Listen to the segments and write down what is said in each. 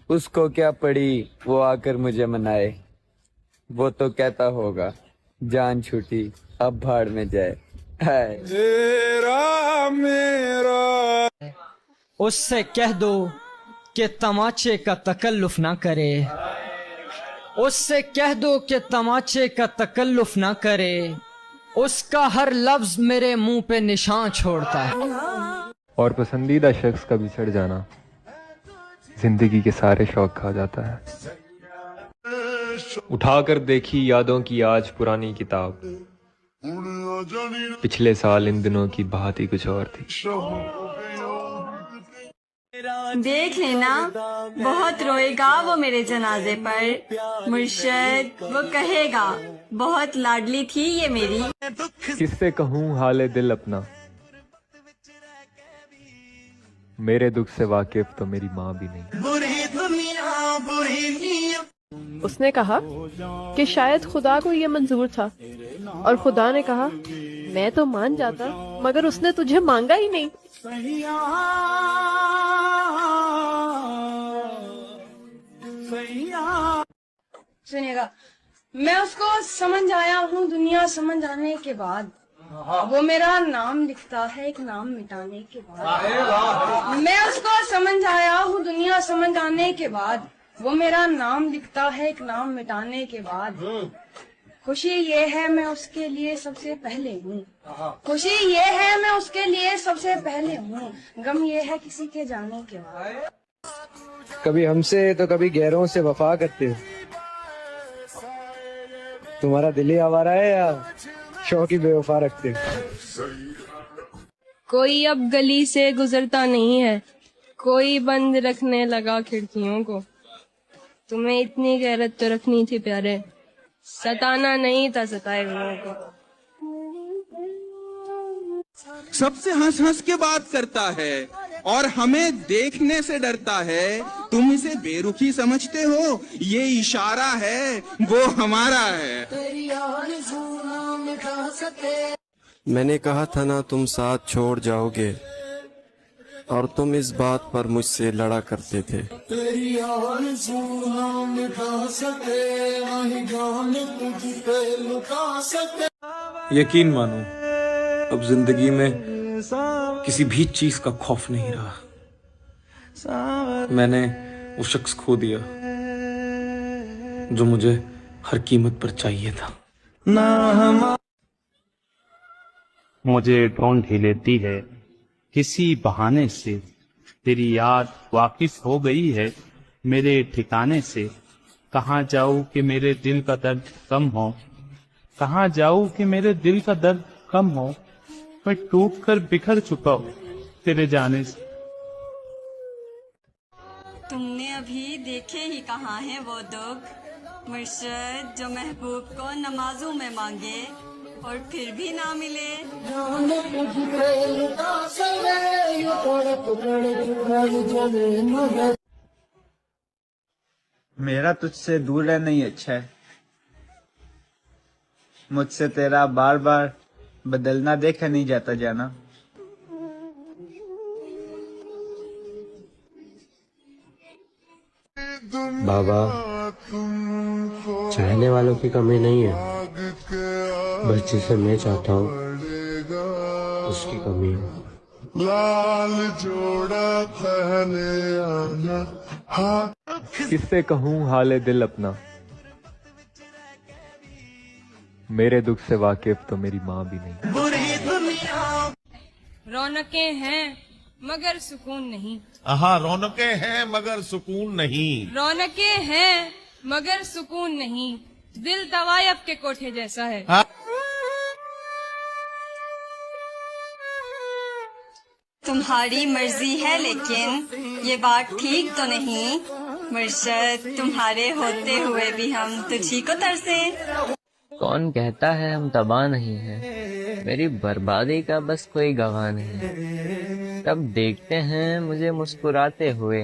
उसको क्या पड़ी वो आकर मुझे मनाए, वो तो कहता होगा जान छूटी अब भाड़ में जाए। हाय। तेरा मेरा उससे कह दो कि तमाचे का तकल्लुफ ना करे, उससे कह दो कि तमाचे का तकल्लुफ ना करे, उसका हर लफ्ज मेरे मुंह पे निशान छोड़ता है। और पसंदीदा शख्स का बिछड़ जाना जिंदगी के सारे शौक खा जाता है। उठाकर देखी यादों की आज पुरानी किताब, पिछले साल इन दिनों की बात ही कुछ और थी। देख लेना बहुत रोएगा वो मेरे जनाजे पर, मुर्शद वो कहेगा बहुत लाडली थी ये मेरी। किससे कहूँ हाले दिल अपना, मेरे दुख से वाकिफ तो मेरी माँ भी नहीं। उसने कहा कि शायद खुदा को ये मंजूर था, और खुदा ने कहा मैं तो मान जाता, मगर उसने तुझे मांगा ही नहीं। सुनिएगा, मैं उसको समझ आया हूँ दुनिया समझ आने के बाद, वो मेरा नाम लिखता है एक नाम मिटाने के बाद। मैं उसको समझ आया हूँ दुनिया समझ आने के बाद, वो मेरा नाम लिखता है एक नाम मिटाने के बाद। खुशी ये है मैं उसके लिए सबसे पहले हूँ, खुशी ये है मैं उसके लिए सबसे पहले हूँ, गम ये है किसी के जाने के बाद। कभी हमसे तो कभी गैरों से वफा करते हो, तुम्हारा दिल ही आवारा है या शौक ही बेवफा रखते हो। कोई अब गली से गुजरता नहीं है, कोई बंद रखने लगा खिड़कियों को। तुम्हें इतनी गैरत तो रखनी थी प्यारे, सताना नहीं था सताए हुओं को। सबसे हंस हंस के बात करता है और हमें देखने से डरता है। तुम इसे बेरुखी समझते हो, ये इशारा है वो हमारा है। मैंने कहा था ना तुम साथ छोड़ जाओगे, और तुम इस बात पर मुझसे लड़ा करते थे। यकीन मानो अब जिंदगी में किसी भी चीज का खौफ नहीं रहा। मैंने वो शख्स खो दिया जो मुझे हर कीमत पर चाहिए था। मुझे ढूंढ ही लेती है किसी बहाने से, तेरी याद वाकिफ हो गई है मेरे ठिकाने से। कहाँ जाऊँ कि मेरे दिल का दर्द कम हो, कहाँ जाऊँ कि मेरे दिल का दर्द कम हो, मैं टूट कर बिखर चुका हूँ तेरे जाने से। तुमने अभी देखे ही कहाँ है वो दुख, मुर्शद जो महबूब को नमाजों में मांगे और फिर भी ना मिले। मेरा तुझसे दूर रहना ही अच्छा है, मुझसे तेरा बार बार बदलना देखा नहीं जाता जाना। बाबा, चाहने वालों की कमी नहीं है, बस जिसे मैं चाहता हूँ उसकी कमी है। लाल जोड़ा पहने आना। किससे कहूँ हाले दिल अपना, मेरे दुख से वाकिफ तो मेरी माँ भी नहीं। रौनकें हैं मगर सुकून नहीं, हाँ रौनकें हैं मगर सुकून नहीं, रौनकें हैं मगर सुकून नहीं, दिल तवायब के कोठे जैसा है। तुम्हारी मर्जी है लेकिन ये बात ठीक तो नहीं, मुर्शद तुम्हारे होते हुए भी हम तुझी को तरसे। कौन कहता है हम तबाह नहीं हैं, मेरी बर्बादी का बस कोई गवाह नहीं। तब देखते हैं मुझे मुस्कुराते हुए,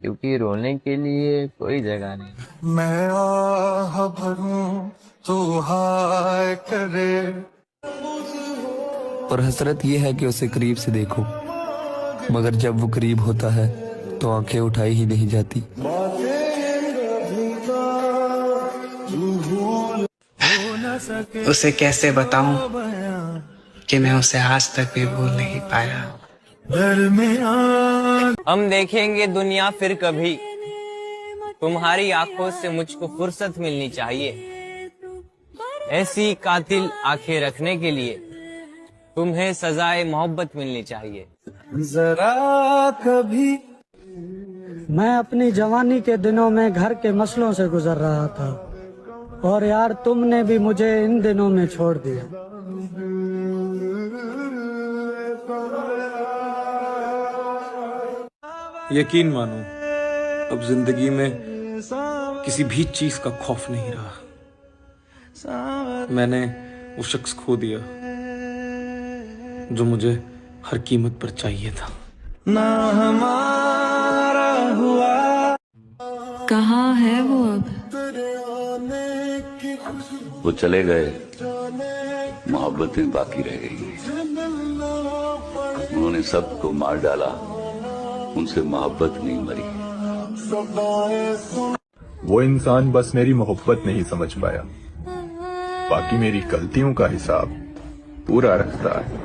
क्योंकि रोने के लिए कोई जगह नहीं। मैं आह भरूं तू हाय करे, और हसरत ये है कि उसे करीब से देखो, मगर जब वो करीब होता है तो आंखें उठाई ही नहीं जाती। उसे कैसे बताऊं कि मैं उसे आज तक भी भूल नहीं पाया। हम देखेंगे दुनिया फिर कभी, तुम्हारी आंखों से मुझको फुर्सत मिलनी चाहिए। ऐसी कातिल आंखें रखने के लिए तुम्हें सजाए मोहब्बत मिलनी चाहिए। जरा कभी मैं अपनी जवानी के दिनों में घर के मसलों से गुजर रहा था, और यार तुमने भी मुझे इन दिनों में छोड़ दिया। यकीन मानो, अब जिंदगी में किसी भी चीज का खौफ नहीं रहा। मैंने वो शख्स खो दिया जो मुझे हर कीमत पर चाहिए था। ना हमारा हुआ। कहाँ है वो अब? वो चले गए, मोहब्बतें बाकी रह गई। उन्होंने सबको मार डाला, उनसे मोहब्बत नहीं मरी। वो इंसान बस मेरी मोहब्बत नहीं समझ पाया, बाकी मेरी गलतियों का हिसाब पूरा रखता है।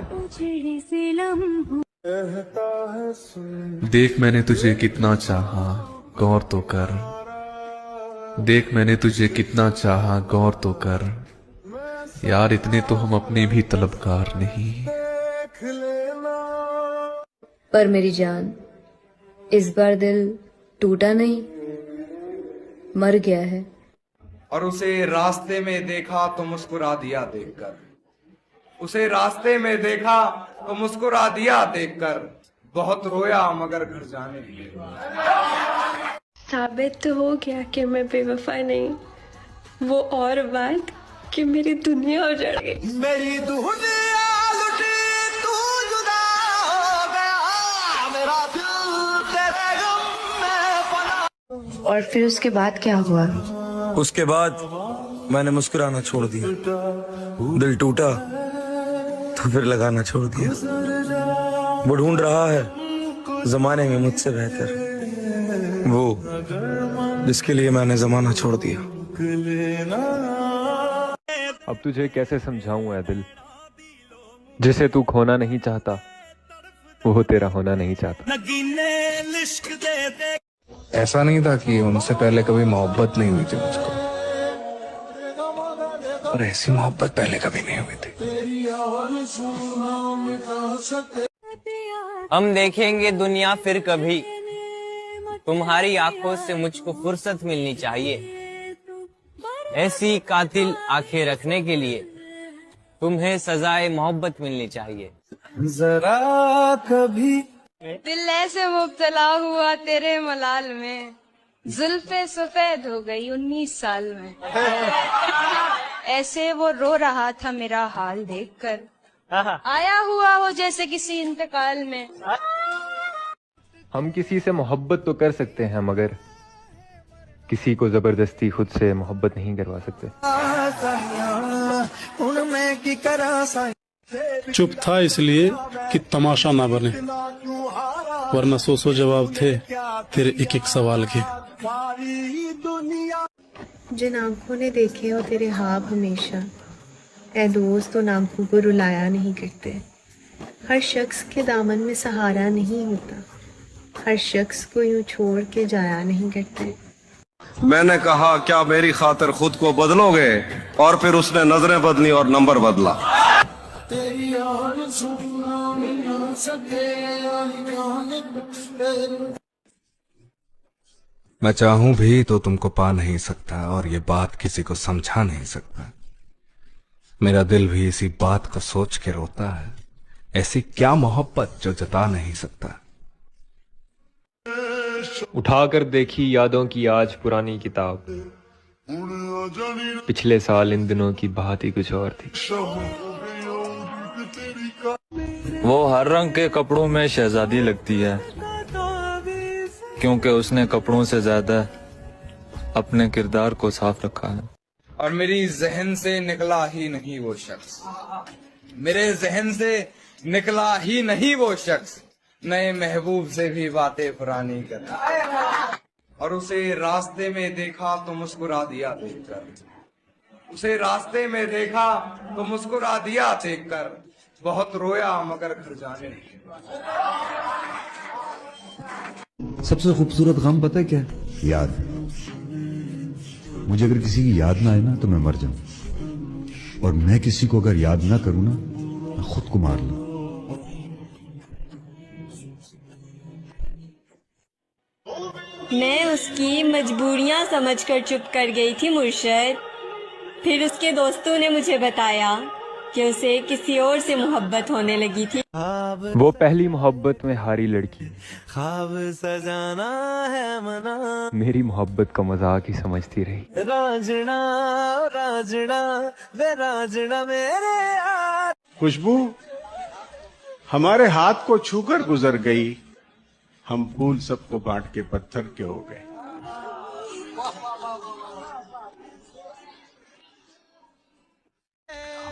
देख मैंने तुझे कितना चाहा, गौर तो कर। देख मैंने तुझे कितना चाहा, गौर तो कर। यार इतने तो हम अपने भी तलबगार नहीं। पर मेरी जान, इस बार दिल टूटा नहीं, मर गया है। और उसे रास्ते में देखा तो मुस्कुरा दिया देखकर। उसे रास्ते में देखा तो मुस्कुरा दिया देखकर। बहुत रोया मगर घर जाने दिए। साबित तो हो गया कि मैं बेवफा नहीं। वो और बात कि मेरी दुनिया उजड़ गई। मेरी दुनिया लुटी, तू जुदा हो गया। मेरा दिल तेरे गम में पना। और फिर उसके बाद क्या हुआ? उसके बाद मैंने मुस्कुराना छोड़ दिया। दिल टूटा तो फिर लगाना छोड़ दिया। वो ढूंढ रहा है जमाने में मुझसे बेहतर, वो जिसके लिए मैंने जमाना छोड़ दिया। अब तुझे कैसे समझाऊं ऐ दिल, जिसे तू खोना नहीं चाहता वो तेरा होना नहीं चाहता। ऐसा नहीं था कि उनसे पहले कभी मोहब्बत नहीं हुई थी मुझको, और ऐसी मोहब्बत पहले कभी नहीं हुई थी। हम देखेंगे दुनिया फिर कभी, तुम्हारी आंखों से मुझको फुर्सत मिलनी चाहिए। ऐसी कातिल आंखें रखने के लिए तुम्हें सजाए मोहब्बत मिलनी चाहिए। जरा कभी दिल ऐसे मुब्तला हुआ तेरे मलाल में, जुल्फे सफेद हो गई 19 साल में। ऐसे वो रो रहा था मेरा हाल देखकर, आया हुआ हो जैसे किसी इंतकाल में। हम किसी से मोहब्बत तो कर सकते हैं, मगर किसी को जबरदस्ती खुद से मोहब्बत नहीं करवा सकते। चुप था इसलिए कि तमाशा ना बने, वरना सौ जवाब थे तेरे एक एक सवाल के। जिन आंखों ने देखे हो तेरे ख्वाब हमेशा, ऐ दोस्त उन आंखों को रुलाया नहीं करते। हर शख्स के दामन में सहारा नहीं होता, हर शख्स को यूं छोड़ के जाया नहीं करते। मैंने कहा क्या मेरी खातिर खुद को बदलोगे, और फिर उसने नजरें बदली और नंबर बदला। मैं चाहूं भी तो तुमको पा नहीं सकता, और ये बात किसी को समझा नहीं सकता। मेरा दिल भी इसी बात को सोच के रोता है, ऐसी क्या मोहब्बत जो जता नहीं सकता। उठाकर देखी यादों की आज पुरानी किताब, पिछले साल इन दिनों की बात ही कुछ और थी। वो हर रंग के कपड़ों में शहजादी लगती है, क्योंकि उसने कपड़ों से ज्यादा अपने किरदार को साफ रखा है। और मेरी जहन से निकला ही नहीं वो शख्स, मेरे जहन से निकला ही नहीं वो शख्स, नए महबूब से भी बातें पुरानी कर, और उसे रास्ते में देखा तो मुस्कुरा दिया देखकर, उसे रास्ते में देखा तो मुस्कुरा दिया देखकर, बहुत रोया मगर घर जाने नहीं। सबसे खूबसूरत गम पता है क्या? याद। मुझे अगर किसी की याद ना आए ना तो मैं मर जाऊं, और मैं किसी को अगर याद ना करूं ना मैं खुद को मार लूं। मैं उसकी मजबूरियां समझकर चुप कर गई थी मुर्शद। फिर उसके दोस्तों ने मुझे बताया कि उसे किसी और से मोहब्बत होने लगी थी। वो पहली मोहब्बत में हारी लड़की ख्वाब सजाना है मना, मेरी मोहब्बत का मजाक ही समझती रही। राजना राजना वे राजना मेरे यार। खुशबू हमारे हाथ को छूकर गुजर गई, हम फूल सबको बांट के पत्थर के हो गए।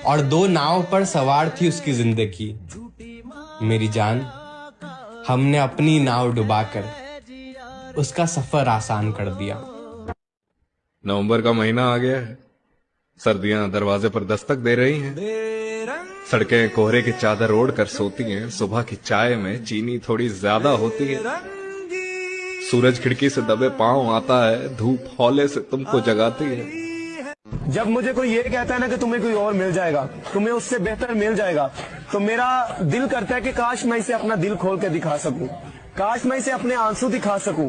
और 2 नाव पर सवार थी उसकी जिंदगी। मेरी जान, हमने अपनी नाव डुबाकर उसका सफर आसान कर दिया। नवंबर का महीना आ गया है, सर्दियां दरवाजे पर दस्तक दे रही हैं, सड़कें कोहरे की चादर ओढ़ कर सोती हैं, सुबह की चाय में चीनी थोड़ी ज्यादा होती है, सूरज खिड़की से दबे पांव आता है, धूप हौले से तुमको जगाती है। जब मुझे कोई ये कहता है ना कि तुम्हें कोई और मिल जाएगा, तुम्हें उससे बेहतर मिल जाएगा, तो मेरा दिल करता है कि काश मैं इसे अपना दिल खोल के दिखा सकूं, काश मैं इसे अपने आंसू दिखा सकूं।